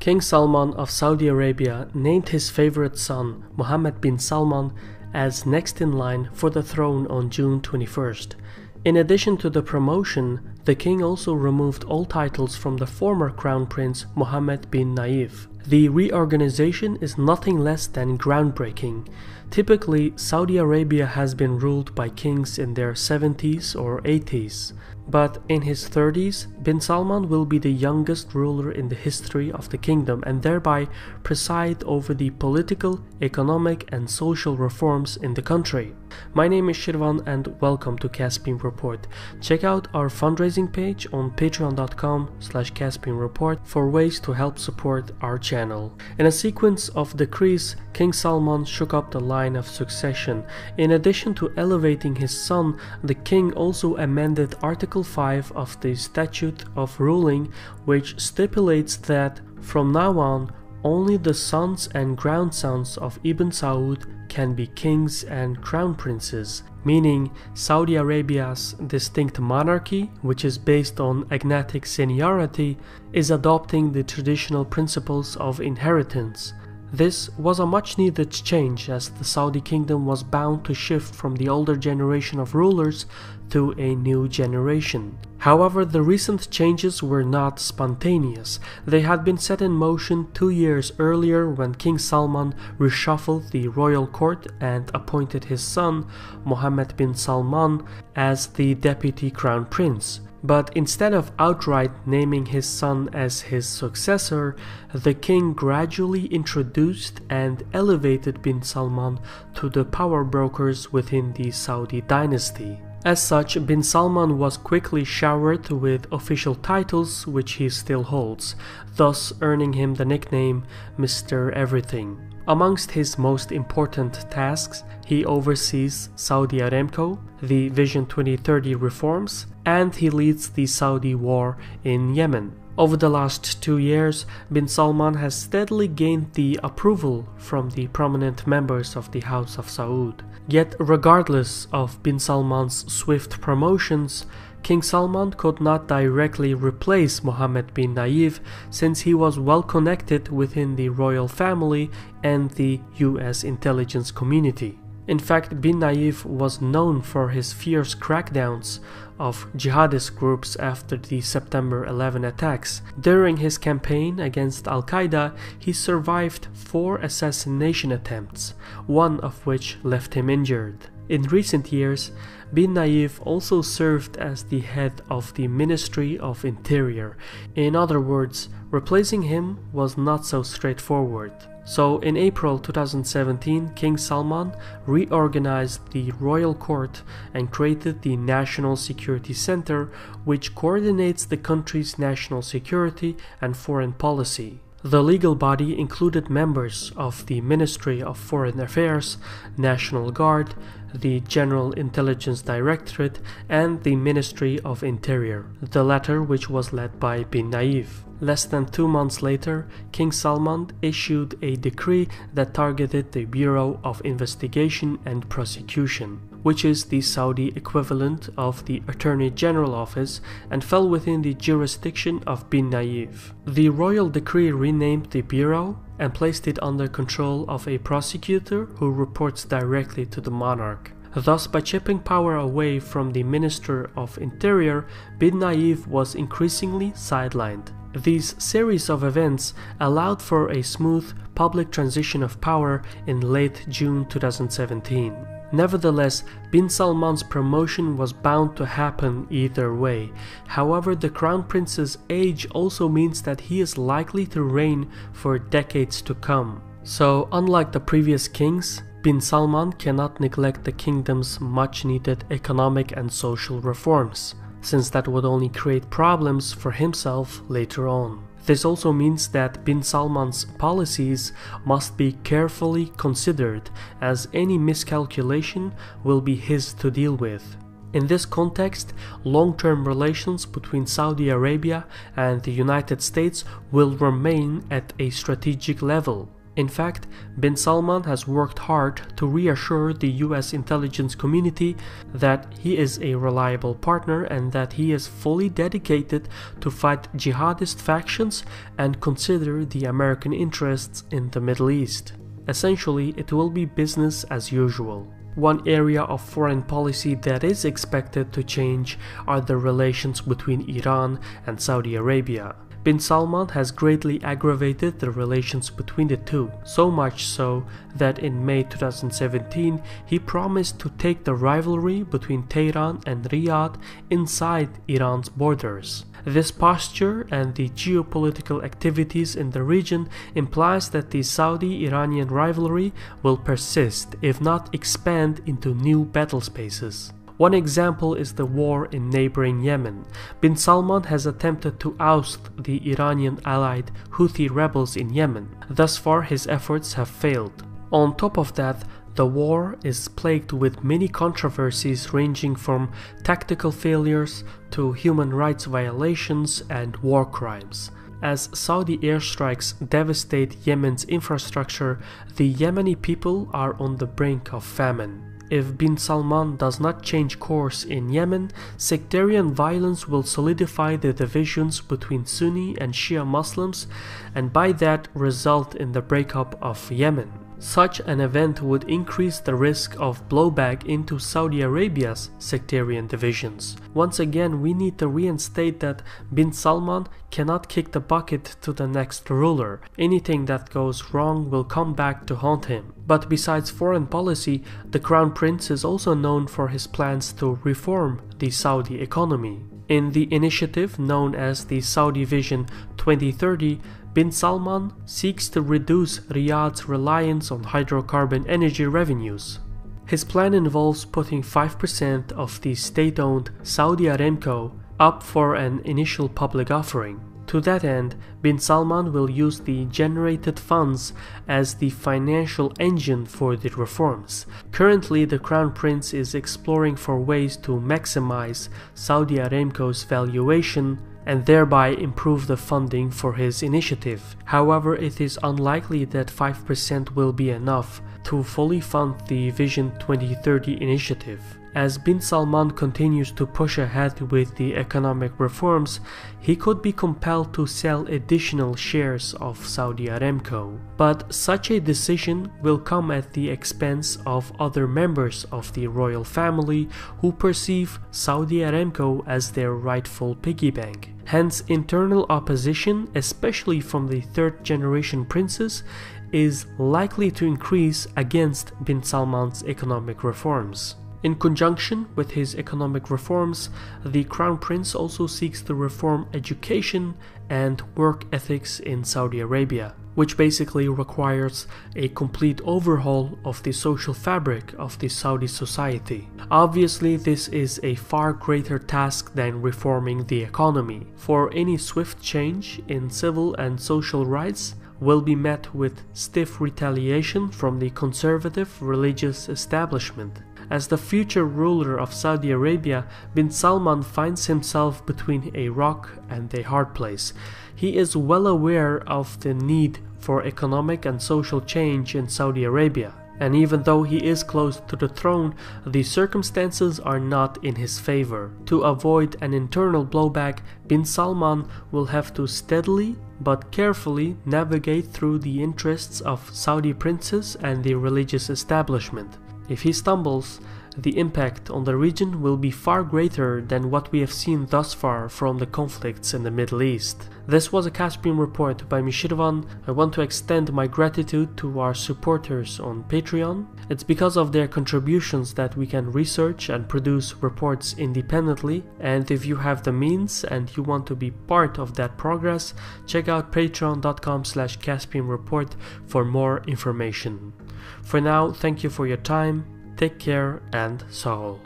King Salman of Saudi Arabia named his favorite son, Mohammed bin Salman, as next in line for the throne on June 21st. In addition to the promotion, the king also removed all titles from the former crown prince Mohammed bin Nayef. The reorganization is nothing less than groundbreaking. Typically, Saudi Arabia has been ruled by kings in their 70s or 80s. But in his 30s, bin Salman will be the youngest ruler in the history of the kingdom and thereby preside over the political, economic and social reforms in the country. My name is Shirvan and welcome to Caspian Report. Check out our fundraising page on patreon.com/Caspian Report for ways to help support our channel. In a sequence of decrees, King Salman shook up the line of succession. In addition to elevating his son, the king also amended Article 5 of the Statute of Ruling, which stipulates that from now on, only the sons and grandsons of Ibn Saud can be kings and crown princes, meaning Saudi Arabia's distinct monarchy, which is based on agnatic seniority, is adopting the traditional principles of inheritance. This was a much needed change as the Saudi kingdom was bound to shift from the older generation of rulers to a new generation. However, the recent changes were not spontaneous. They had been set in motion 2 years earlier when King Salman reshuffled the royal court and appointed his son, Mohammed bin Salman, as the deputy crown prince. But instead of outright naming his son as his successor, the king gradually introduced and elevated bin Salman to the power brokers within the Saudi dynasty. As such, bin Salman was quickly showered with official titles which he still holds, thus earning him the nickname Mr. Everything. Amongst his most important tasks, he oversees Saudi Aramco, the Vision 2030 reforms, and he leads the Saudi war in Yemen. Over the last 2 years, bin Salman has steadily gained the approval from the prominent members of the House of Saud. Yet, regardless of bin Salman's swift promotions, King Salman could not directly replace Mohammed bin Nayef since he was well connected within the royal family and the US intelligence community. In fact, bin Nayef was known for his fierce crackdowns of jihadist groups after the September 11 attacks. During his campaign against Al-Qaeda, he survived 4 assassination attempts, one of which left him injured. In recent years, bin Nayef also served as the head of the Ministry of Interior. In other words, replacing him was not so straightforward. So in April 2017, King Salman reorganized the royal court and created the National Security Center, which coordinates the country's national security and foreign policy. The legal body included members of the Ministry of Foreign Affairs, National Guard, the General Intelligence Directorate, and the Ministry of Interior, the latter which was led by bin Nayef. Less than 2 months later, King Salman issued a decree that targeted the Bureau of Investigation and Prosecution, which is the Saudi equivalent of the Attorney General Office and fell within the jurisdiction of bin Nayef. The royal decree renamed the bureau and placed it under control of a prosecutor who reports directly to the monarch. Thus, by chipping power away from the Minister of Interior, bin Nayef was increasingly sidelined. These series of events allowed for a smooth public transition of power in late June 2017. Nevertheless, bin Salman's promotion was bound to happen either way. However, the crown prince's age also means that he is likely to reign for decades to come. So, unlike the previous kings, bin Salman cannot neglect the kingdom's much-needed economic and social reforms, since that would only create problems for himself later on. This also means that bin Salman's policies must be carefully considered, as any miscalculation will be his to deal with. In this context, long-term relations between Saudi Arabia and the United States will remain at a strategic level. In fact, bin Salman has worked hard to reassure the US intelligence community that he is a reliable partner and that he is fully dedicated to fight jihadist factions and consider the American interests in the Middle East. Essentially, it will be business as usual. One area of foreign policy that is expected to change are the relations between Iran and Saudi Arabia. Bin Salman has greatly aggravated the relations between the two, so much so that in May 2017 he promised to take the rivalry between Tehran and Riyadh inside Iran's borders. This posture and the geopolitical activities in the region implies that the Saudi-Iranian rivalry will persist, if not expand into new battle spaces. One example is the war in neighboring Yemen. Bin Salman has attempted to oust the Iranian-allied Houthi rebels in Yemen. Thus far, his efforts have failed. On top of that, the war is plagued with many controversies ranging from tactical failures to human rights violations and war crimes. As Saudi airstrikes devastate Yemen's infrastructure, the Yemeni people are on the brink of famine. If bin Salman does not change course in Yemen, sectarian violence will solidify the divisions between Sunni and Shia Muslims and by that result in the breakup of Yemen. Such an event would increase the risk of blowback into Saudi Arabia's sectarian divisions. Once again, we need to reinstate that bin Salman cannot kick the bucket to the next ruler. Anything that goes wrong will come back to haunt him. But besides foreign policy, the Crown Prince is also known for his plans to reform the Saudi economy. In the initiative known as the Saudi Vision 2030, bin Salman seeks to reduce Riyadh's reliance on hydrocarbon energy revenues. His plan involves putting 5% of the state-owned Saudi Aramco up for an initial public offering. To that end, bin Salman will use the generated funds as the financial engine for the reforms. Currently, the Crown Prince is exploring for ways to maximize Saudi Aramco's valuation and thereby improve the funding for his initiative. However, it is unlikely that 5% will be enough to fully fund the Vision 2030 initiative. As bin Salman continues to push ahead with the economic reforms, he could be compelled to sell additional shares of Saudi Aramco. But such a decision will come at the expense of other members of the royal family who perceive Saudi Aramco as their rightful piggy bank. Hence, internal opposition, especially from the third-generation princes, is likely to increase against bin Salman's economic reforms. In conjunction with his economic reforms, the Crown Prince also seeks to reform education and work ethics in Saudi Arabia, which basically requires a complete overhaul of the social fabric of the Saudi society. Obviously, this is a far greater task than reforming the economy, for any swift change in civil and social rights will be met with stiff retaliation from the conservative religious establishment. As the future ruler of Saudi Arabia, bin Salman finds himself between a rock and a hard place. He is well aware of the need for economic and social change in Saudi Arabia. And even though he is close to the throne, the circumstances are not in his favor. To avoid an internal blowback, bin Salman will have to steadily but carefully navigate through the interests of Saudi princes and the religious establishment. If he stumbles, the impact on the region will be far greater than what we have seen thus far from the conflicts in the Middle East. This was a Caspian Report by Mishirvan. I want to extend my gratitude to our supporters on Patreon. It's because of their contributions that we can research and produce reports independently, and if you have the means and you want to be part of that progress, check out patreon.com/Caspian Report for more information. For now, thank you for your time, take care and Sahol.